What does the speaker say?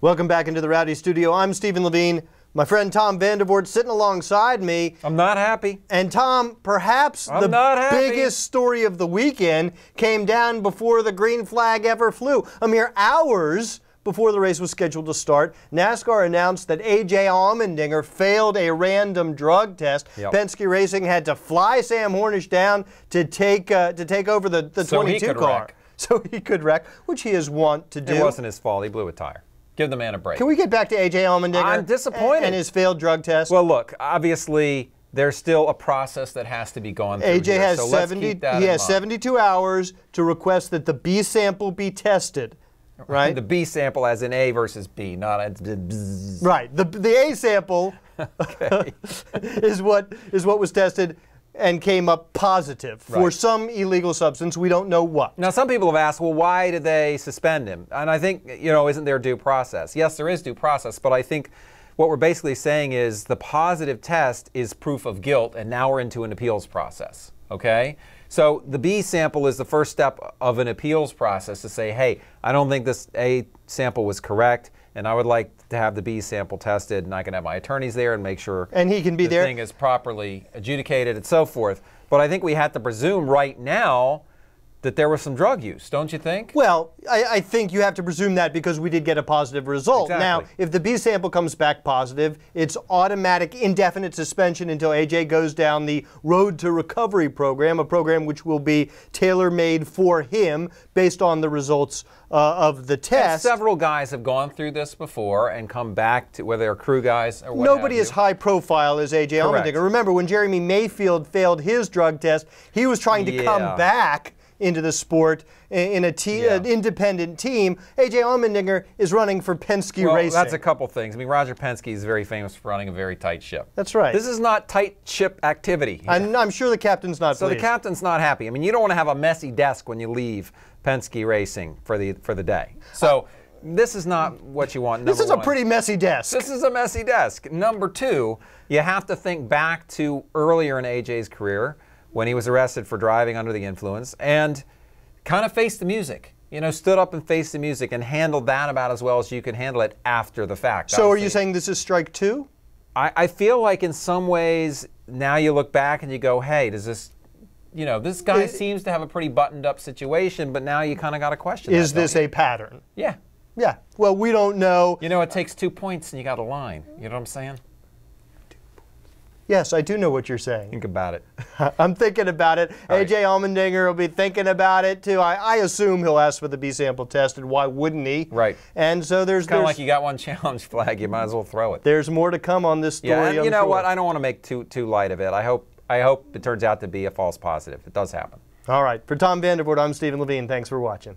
Welcome back into the Rowdy Studio. I'm Stephen Levine. My friend Tom Vandervoort sitting alongside me. I'm not happy. And Tom, perhaps the biggest story of the weekend came down before the green flag ever flew. A mere hours before the race was scheduled to start, NASCAR announced that AJ Allmendinger failed a random drug test. Yep. Penske Racing had to fly Sam Hornish down to take over the 22 car. So he could wreck, which he is wont to do. It wasn't his fault. He blew a tire. Give the man a break. Can we get back to AJ Allmendinger? I'm disappointed. And his failed drug test? Well, look, obviously, there's still a process that has to be gone through AJ here, has so let's keep that in mind. 72 hours to request that the B sample be tested, right? The B sample as in A versus B, not as bzz. Right. The A sample is what was tested and came up positive for some illegal substance. We don't know what. Now, some people have asked, well, why did they suspend him? And I think, isn't there due process? Yes, there is due process, but I think what we're basically saying is the positive test is proof of guilt, and now we're into an appeals process, okay? So the B sample is the first step of an appeals process to say, hey, I don't think this A sample was correct, and I would like to have the B sample tested, and I can have my attorneys there and make sure and he can be the thing is properly adjudicated and so forth. But I think we have to presume right now that there was some drug use, don't you think? Well, I think you have to presume that because we did get a positive result. Exactly. Now, if the B sample comes back positive, it's automatic indefinite suspension until AJ goes down the Road to Recovery program, a program which will be tailor-made for him based on the results of the test. And several guys have gone through this before and come back to, whether they're crew guys or what Nobody have as you. high profile as AJ Allmendinger. Remember, when Jeremy Mayfield failed his drug test, he was trying to come back into the sport in an independent team. AJ Allmendinger is running for Penske Racing. That's a couple things. I mean, Roger Penske is very famous for running a very tight ship. That's right. This is not tight ship activity. I'm sure the captain's not So pleased. the captain's not happy. I mean, you don't want to have a messy desk when you leave Penske Racing for the day. So this is not what you want. This is a pretty messy desk. This is a messy desk. Number two, you have to think back to earlier in AJ's career when he was arrested for driving under the influence and kind of faced the music. Stood up and faced the music and handled that about as well as you can handle it after the fact. So are you saying this is strike two? I feel like in some ways now you look back and you go, hey, does this, this guy seems to have a pretty buttoned up situation, but now you kind of got to question Is this a pattern? Yeah. Yeah. Well, we don't know. It takes 2 points and you got a line. You know what I'm saying? Yes, I do know what you're saying. Think about it. I'm thinking about it. All AJ Allmendinger will be thinking about it too. I assume he'll ask for the B sample tested. Why wouldn't he? Right. And so there's kind of like you got one challenge flag. You might as well throw it. There's more to come on this story. Yeah, and I'm you know sure. what? I don't want to make too light of it. I hope it turns out to be a false positive. It does happen. All right. For Tom Vandervoort, I'm Stephen Levine. Thanks for watching.